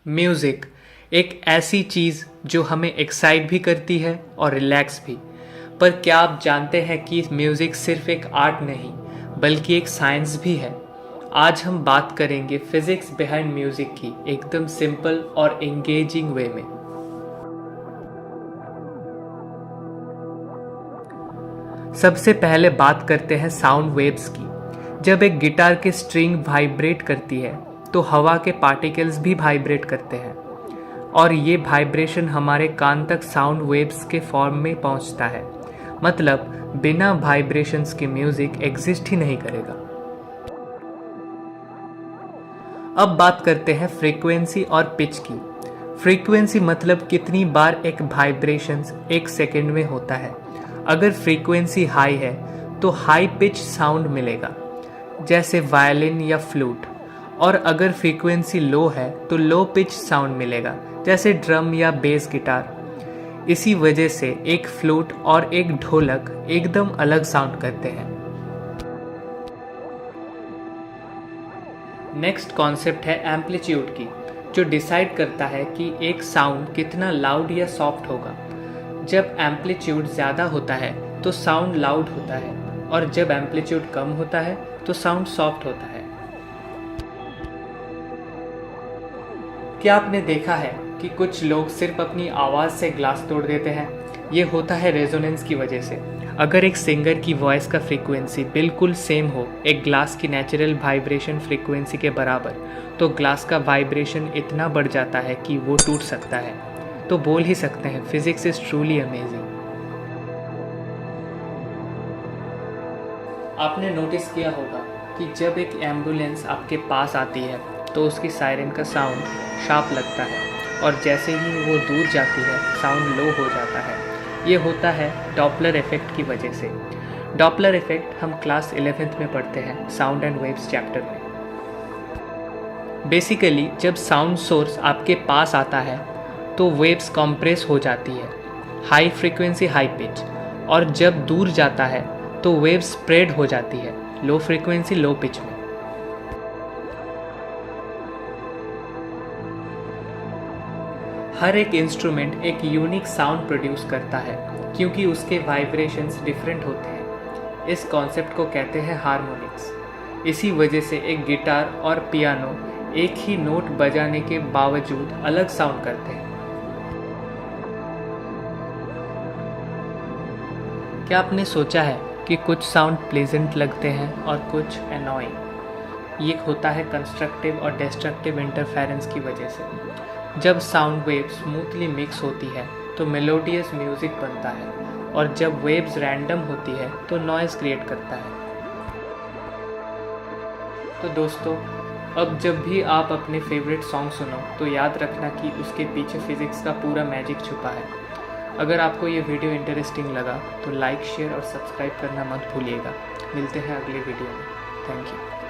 Music एक ऐसी चीज़ जो हमें एक्साइट भी करती है और रिलैक्स भी। पर क्या आप जानते हैं कि म्यूज़िक सिर्फ एक आर्ट नहीं बल्कि एक साइंस भी है। आज हम बात करेंगे फिजिक्स बिहाइंड म्यूज़िक की एकदम सिंपल और एंगेजिंग वे में। सबसे पहले बात करते हैं साउंड वेव्स की। जब एक गिटार की स्ट्रिंग वाइब्रेट करती है तो हवा के पार्टिकल्स भी वाइब्रेट करते हैं और ये वाइब्रेशन हमारे कान तक साउंड वेव्स के फॉर्म में पहुंचता है। मतलब बिना वाइब्रेशंस के म्यूजिक एग्जिस्ट ही नहीं करेगा। अब बात करते हैं फ्रीक्वेंसी और पिच की। फ्रीक्वेंसी मतलब कितनी बार एक वाइब्रेशंस एक सेकेंड में होता है। अगर फ्रीक्वेंसी हाई है तो हाई पिच साउंड मिलेगा जैसे वायलिन या फ्लूट, और अगर फ्रीक्वेंसी लो है तो लो पिच साउंड मिलेगा जैसे ड्रम या बेस गिटार। इसी वजह से एक फ्लूट और एक ढोलक एकदम अलग साउंड करते हैं। नेक्स्ट कॉन्सेप्ट है एम्पलीट्यूड की, जो डिसाइड करता है कि एक साउंड कितना लाउड या सॉफ्ट होगा। जब एम्पलीट्यूड ज़्यादा होता है तो साउंड लाउड होता है और जब एम्पलीट्यूड कम होता है तो साउंड सॉफ्ट होता है। क्या आपने देखा है कि कुछ लोग सिर्फ अपनी आवाज़ से ग्लास तोड़ देते हैं? ये होता है रेजोनेंस की वजह से। अगर एक सिंगर की वॉइस का फ्रीक्वेंसी बिल्कुल सेम हो एक ग्लास की नेचुरल वाइब्रेशन फ्रीक्वेंसी के बराबर, तो ग्लास का वाइब्रेशन इतना बढ़ जाता है कि वो टूट सकता है। तो बोल ही सकते हैं फिजिक्स इज ट्रूली अमेजिंग। आपने नोटिस किया होगा कि जब एक एम्बुलेंस आपके पास आती है तो उसकी सायरन का साउंड शार्प लगता है और जैसे ही वो दूर जाती है साउंड लो हो जाता है। ये होता है डॉपलर इफेक्ट की वजह से। डॉपलर इफेक्ट हम क्लास 11th में पढ़ते हैं साउंड एंड वेव्स चैप्टर में। बेसिकली जब साउंड सोर्स आपके पास आता है तो वेव्स कंप्रेस हो जाती है, हाई फ्रीक्वेंसी हाई पिच, और जब दूर जाता है तो वेव स्प्रेड हो जाती है, लो फ्रीक्वेंसी लो पिच में। हर एक इंस्ट्रूमेंट एक यूनिक साउंड प्रोड्यूस करता है क्योंकि उसके वाइब्रेशंस डिफरेंट होते हैं। इस कॉन्सेप्ट को कहते हैं हार्मोनिक्स। इसी वजह से एक गिटार और पियानो एक ही नोट बजाने के बावजूद अलग साउंड करते हैं। क्या आपने सोचा है कि कुछ साउंड प्लेजेंट लगते हैं और कुछ एनॉइंग? ये होता है कंस्ट्रक्टिव और डिस्ट्रक्टिव इंटरफेरेंस की वजह से। जब साउंड वेव स्मूथली मिक्स होती है तो मेलोडियस म्यूजिक बनता है, और जब वेव्स रैंडम होती है तो नॉइज क्रिएट करता है। तो दोस्तों, अब जब भी आप अपने फेवरेट सॉन्ग सुनो तो याद रखना कि उसके पीछे फिजिक्स का पूरा मैजिक छुपा है। अगर आपको ये वीडियो इंटरेस्टिंग लगा तो लाइक शेयर और सब्सक्राइब करना मत भूलिएगा। मिलते हैं अगले वीडियो में। Thank you.